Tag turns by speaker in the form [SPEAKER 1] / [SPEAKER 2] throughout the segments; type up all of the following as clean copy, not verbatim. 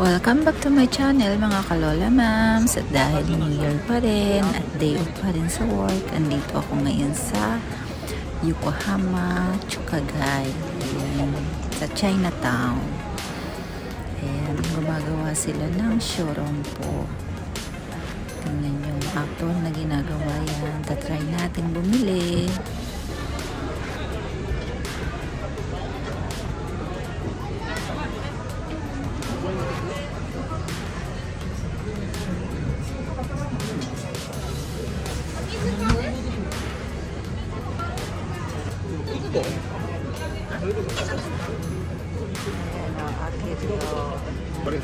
[SPEAKER 1] Welcome back to my channel mga kalola mams. At dahil New Year pa rin at day off pa rin sa work, andito ako ngayon sa Yokohama, Chukagai, sa Chinatown. Ayan, gumagawa sila ng shorompo. Tingnan yung apple na ginagawa yan. Tatry natin bumili.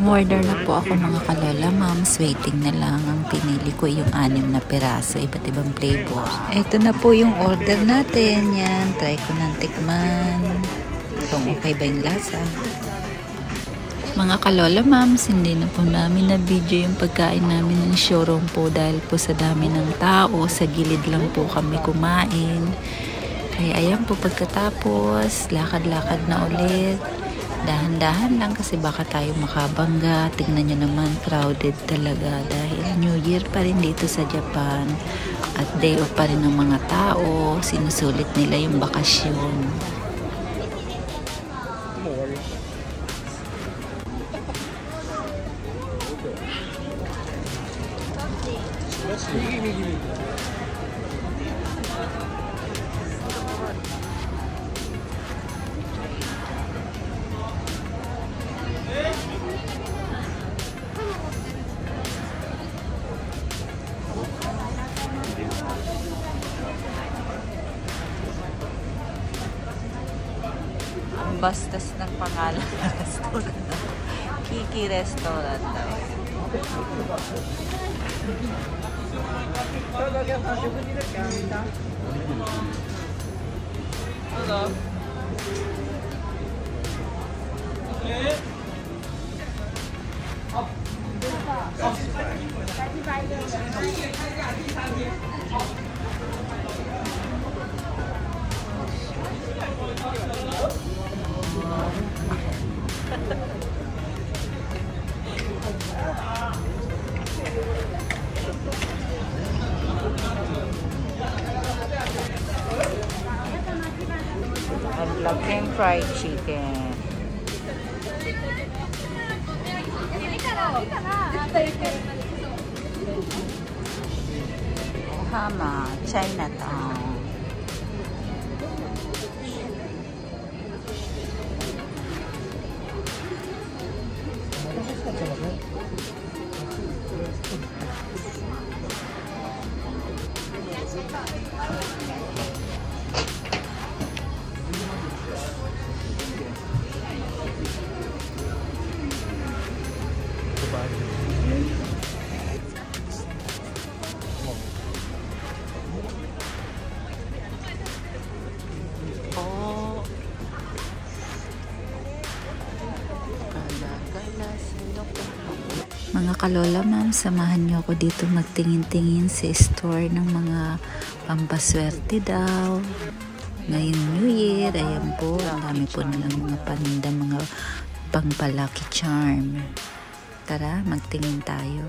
[SPEAKER 1] Order na po ako mga kalola mams. Waiting na lang. Ang pinili ko yung 6 na piraso, iba't ibang flavor. Ito na po yung order natin. Yan, try ko ng tikman kung okay ba yung lasa. Mga kalola mams, hindi na po namin na video yung pagkain namin ng shorompo dahil po sa dami ng tao. Sa gilid lang po kami kumain. Kaya ayan po, pagkatapos lakad-lakad na ulit. Dahan-dahan lang kasi baka tayo makabangga. Tingnan nyo naman, crowded talaga dahil New Year pa rin dito sa Japan at day off pa rin ng mga tao. Sinusulit nila yung bakasyon. Bastas ng pangalan ng restaurant. Kiki Restaurant daw. Ang laking fried chicken. Yokohama, Chinatown. Mga kalola ma'am, samahan niyo ako dito magtingin-tingin sa store ng mga pampaswerte daw. Ngayon New Year, ayan po, ang dami po nilang mga paninda, mga pangpalaki charm. Tara, magtingin tayo.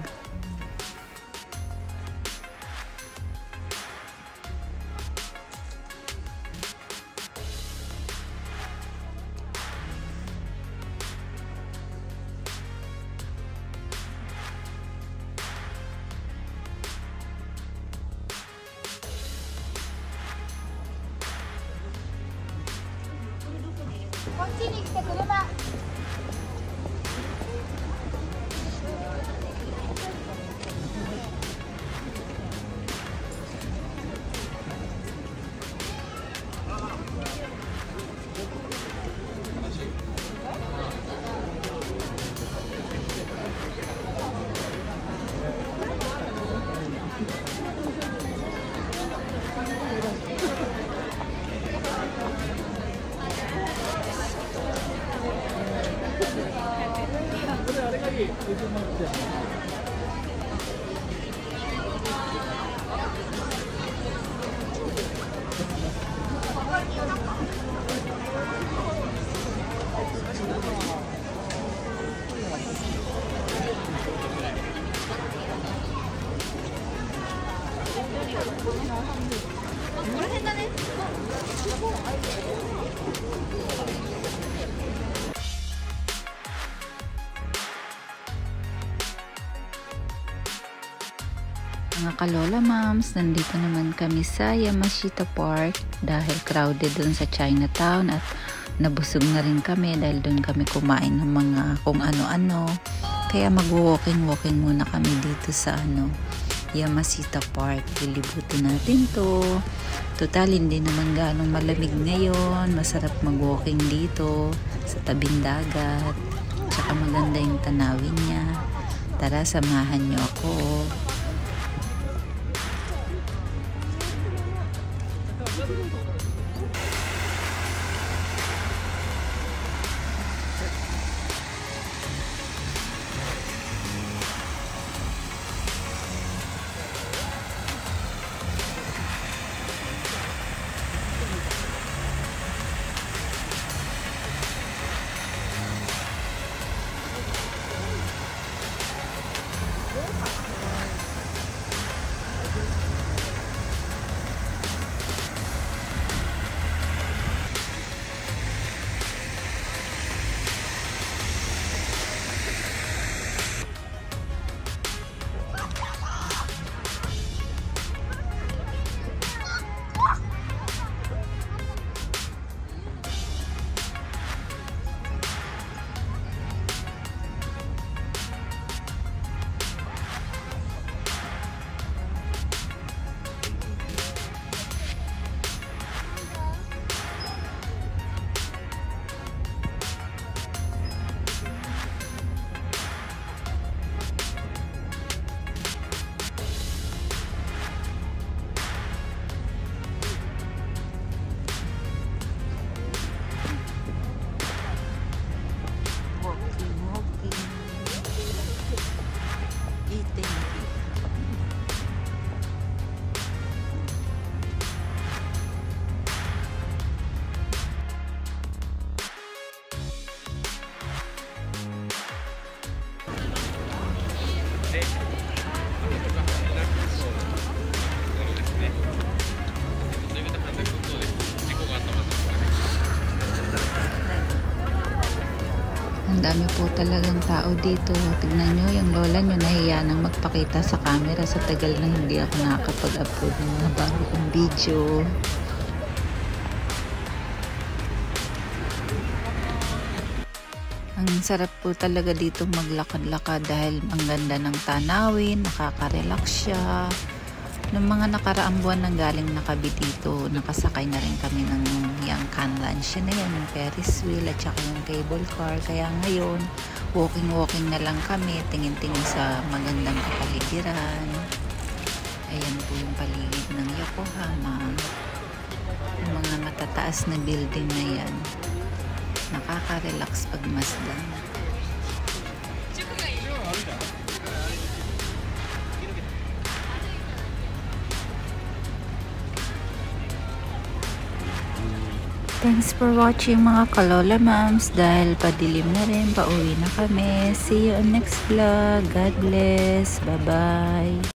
[SPEAKER 1] Mga kalola moms, nandito naman kami sa Yamashita Park dahil crowded dun sa Chinatown at nabusog na rin kami dahil dun kami kumain ng mga kung ano-ano. Kaya mag-walking muna kami dito sa Yamashita Park. Lilibutin natin to. Total, hindi naman ganong malamig ngayon. Masarap mag-walking dito sa tabing dagat. Tsaka maganda yung tanawin niya. Tara, samahan niyo ako. Ang dami po talagang tao dito. Tignan nyo, yung lola nyo nahiya nang magpakita sa camera sa tagal na hindi ako nakakapag-upload ng mga bago kong video. Ang sarap po talaga dito maglakad-lakad dahil ang ganda ng tanawin, nakaka-relax siya. Noong mga nakaraang buwan na galing na kami dito, nakasakay na rin kami ng yung Kanlan. Siya na yan, yung Ferris wheel at saka yung cable car. Kaya ngayon, walking na lang kami, tingin-tingin sa magandang kapaligiran. Ayan po yung paligid ng Yokohama. Yung mga matataas na building na yan. Nakaka-relax pag masdan. Thanks for watching mga kalola moms. Dahil padilim na rin, pauwi na kami. See you on next vlog. God bless. Bye-bye.